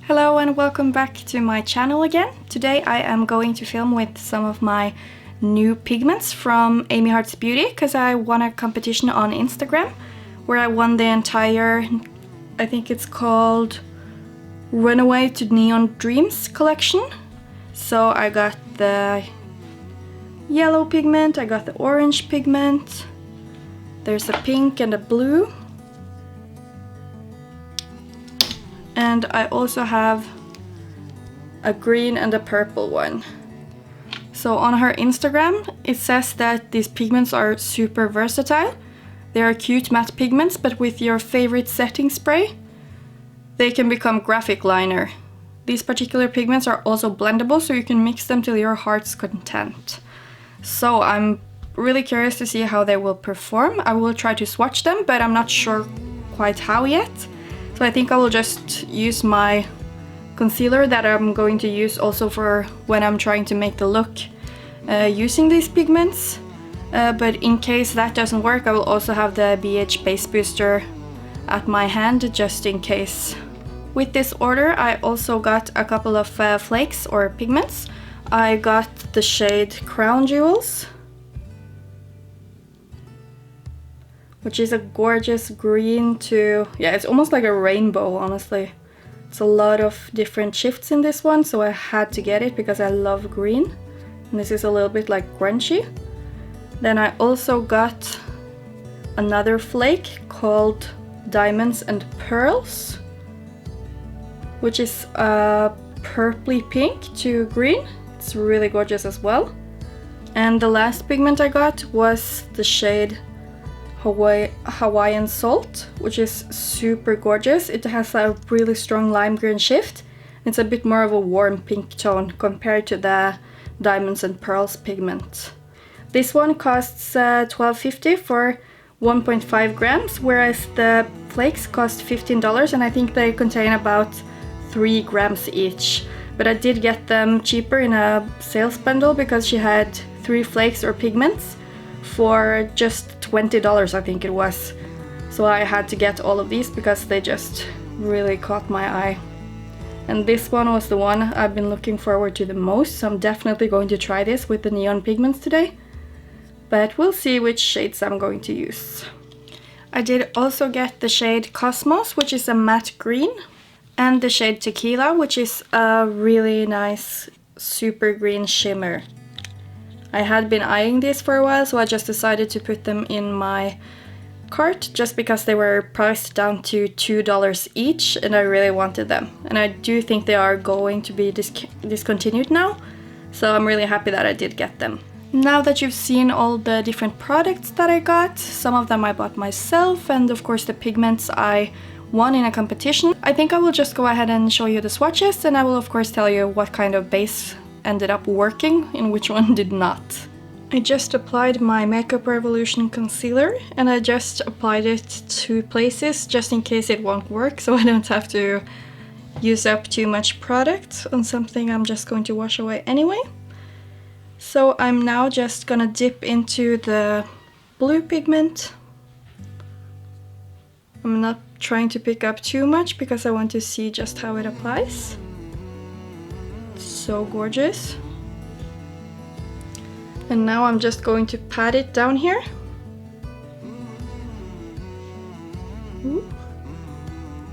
Hello and welcome back to my channel again. Today I am going to film with some of my new pigments from Amy Hearts Beauty because I won a competition on Instagram where I won the entire, I think it's called Runaway to Neon Dreams collection. So I got the yellow pigment, I got the orange pigment, there's a pink and a blue. And I also have a green and a purple one. So on her Instagram, it says that these pigments are super versatile. They are cute matte pigments, but with your favorite setting spray, they can become graphic liner. These particular pigments are also blendable, so you can mix them to your heart's content. So I'm really curious to see how they will perform. I will try to swatch them, but I'm not sure quite how yet. So I think I will just use my concealer that I'm going to use also for when I'm trying to make the look using these pigments. But in case that doesn't work, I will also have the BH Base Booster at my hand just in case. With this order I also got a couple of flakes or pigments. I got the shade Crown Jewels, which is a gorgeous green to, yeah, it's almost like a rainbow, honestly. It's a lot of different shifts in this one, so I had to get it because I love green. And this is a little bit like grungy. Then I also got another flake called Diamonds and Pearls, which is a purpley pink to green. It's really gorgeous as well. And the last pigment I got was the shade Hawaiian Salt, which is super gorgeous. It has a really strong lime green shift. It's a bit more of a warm pink tone compared to the Diamonds and Pearls pigment. This one costs $12.50 for 1.5 grams, whereas the flakes cost $15, and I think they contain about 3 grams each. But I did get them cheaper in a sales bundle because she had 3 flakes or pigments for just $20, I think it was. So I had to get all of these because they just really caught my eye. And this one was the one I've been looking forward to the most, so I'm definitely going to try this with the neon pigments today. But we'll see which shades I'm going to use. I did also get the shade Cosmos, which is a matte green, and the shade Tequila, which is a really nice super green shimmer. I had been eyeing these for a while, so I just decided to put them in my cart just because they were priced down to $2 each and I really wanted them. And I do think they are going to be discontinued now, so I'm really happy that I did get them. Now that you've seen all the different products that I got, some of them I bought myself, and of course the pigments I won in a competition, I think I will just go ahead and show you the swatches, and I will of course tell you what kind of base ended up working and which one did not. I just applied my Makeup Revolution concealer, and I just applied it to places just in case it won't work, so I don't have to use up too much product on something I'm just going to wash away anyway. So I'm now just gonna dip into the blue pigment. I'm not trying to pick up too much because I want to see just how it applies. So gorgeous. And now I'm just going to pat it down here. Ooh.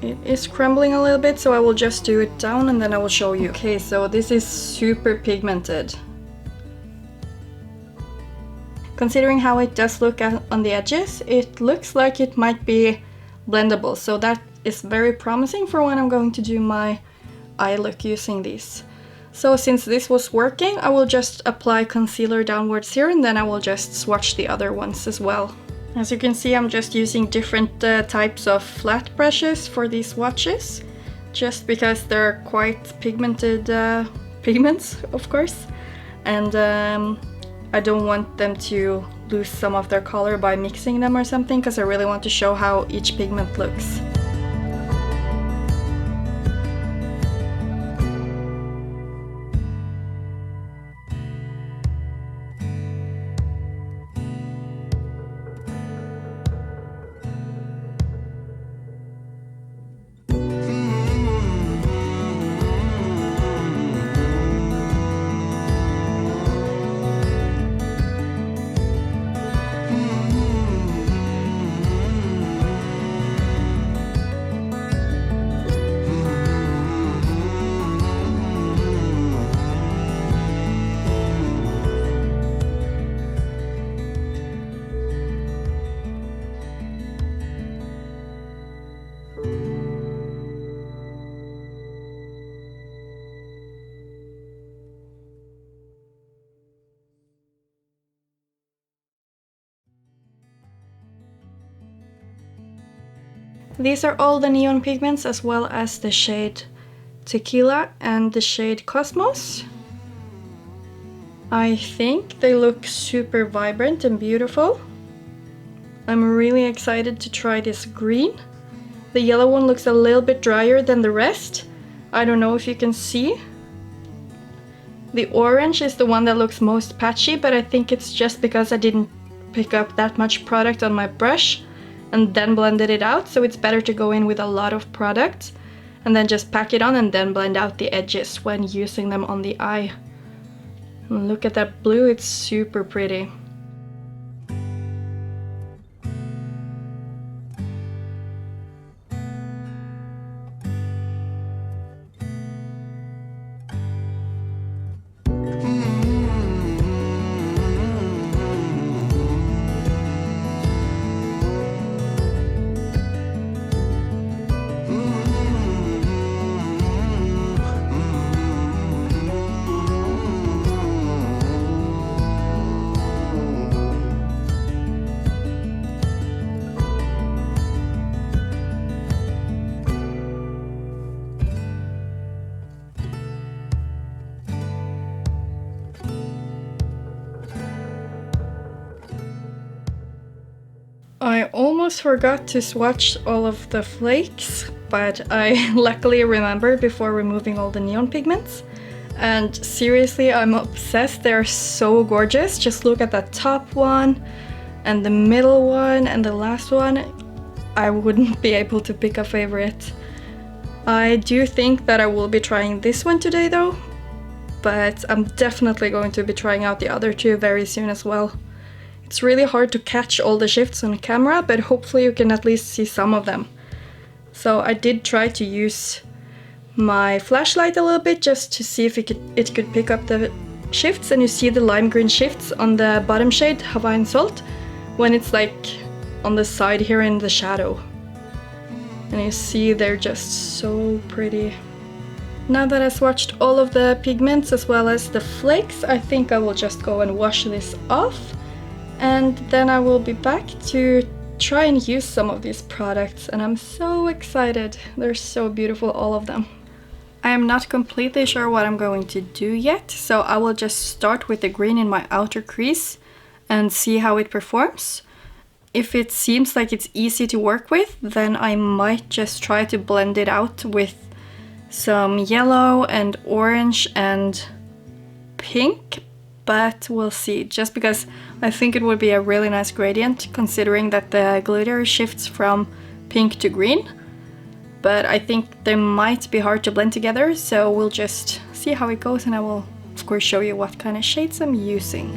It is crumbling a little bit, so I will just do it down and then I will show you. Okay, so this is super pigmented. Considering how it does look on the edges, it looks like it might be blendable, so that is very promising for when I'm going to do my eye look using these. So since this was working, I will just apply concealer downwards here and then I will just swatch the other ones as well. As you can see, I'm just using different types of flat brushes for these swatches, just because they're quite pigmented pigments, of course, and I don't want them to lose some of their color by mixing them or something, because I really want to show how each pigment looks. These are all the neon pigments as well as the shade Tequila and the shade Cosmos. I think they look super vibrant and beautiful. I'm really excited to try this green. The yellow one looks a little bit drier than the rest. I don't know if you can see. The orange is the one that looks most patchy, but I think it's just because I didn't pick up that much product on my brush and then blended it out, so it's better to go in with a lot of product and then just pack it on and then blend out the edges when using them on the eye. And look at that blue, it's super pretty. I almost forgot to swatch all of the flakes, but I luckily remembered before removing all the neon pigments. And seriously, I'm obsessed. They're so gorgeous. Just look at that top one and the middle one and the last one. I wouldn't be able to pick a favorite. I do think that I will be trying this one today though, but I'm definitely going to be trying out the other two very soon as well. It's really hard to catch all the shifts on camera, but hopefully you can at least see some of them. So I did try to use my flashlight a little bit just to see if it could pick up the shifts, and you see the lime green shifts on the bottom shade, Hawaiian Salt, when it's like on the side here in the shadow. And you see they're just so pretty. Now that I swatched all of the pigments as well as the flakes, I think I will just go and wash this off. And then I will be back to try and use some of these products, and I'm so excited. They're so beautiful, all of them. I am not completely sure what I'm going to do yet, so I will just start with the green in my outer crease and see how it performs. If it seems like it's easy to work with, then I might just try to blend it out with some yellow and orange and pink. But we'll see, just because I think it would be a really nice gradient considering that the glitter shifts from pink to green. But I think they might be hard to blend together, so we'll just see how it goes, and I will of course show you what kind of shades I'm using.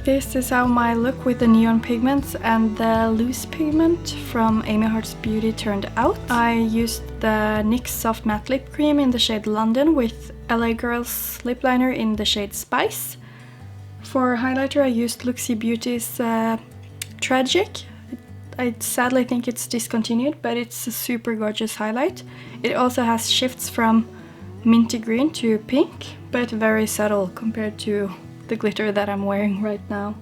This is how my look with the neon pigments and the loose pigment from Amy Heart's Beauty turned out. I used the NYX Soft Matte Lip Cream in the shade London with LA Girl's lip liner in the shade Spice. For highlighter I used Luxie Beauty's Tragic. I sadly think it's discontinued, but it's a super gorgeous highlight. It also has shifts from minty green to pink, but very subtle compared to the glitter that I'm wearing right now.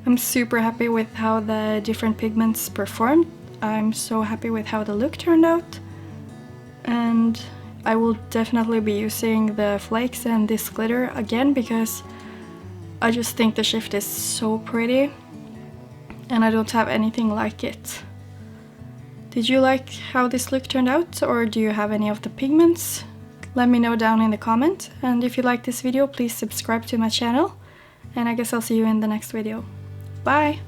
I'm super happy with how the different pigments performed. I'm so happy with how the look turned out. And I will definitely be using the flakes and this glitter again because I just think the shift is so pretty and I don't have anything like it. Did you like how this look turned out, or do you have any of the pigments? Let me know down in the comment, and if you like this video please subscribe to my channel, and I guess I'll see you in the next video. Bye!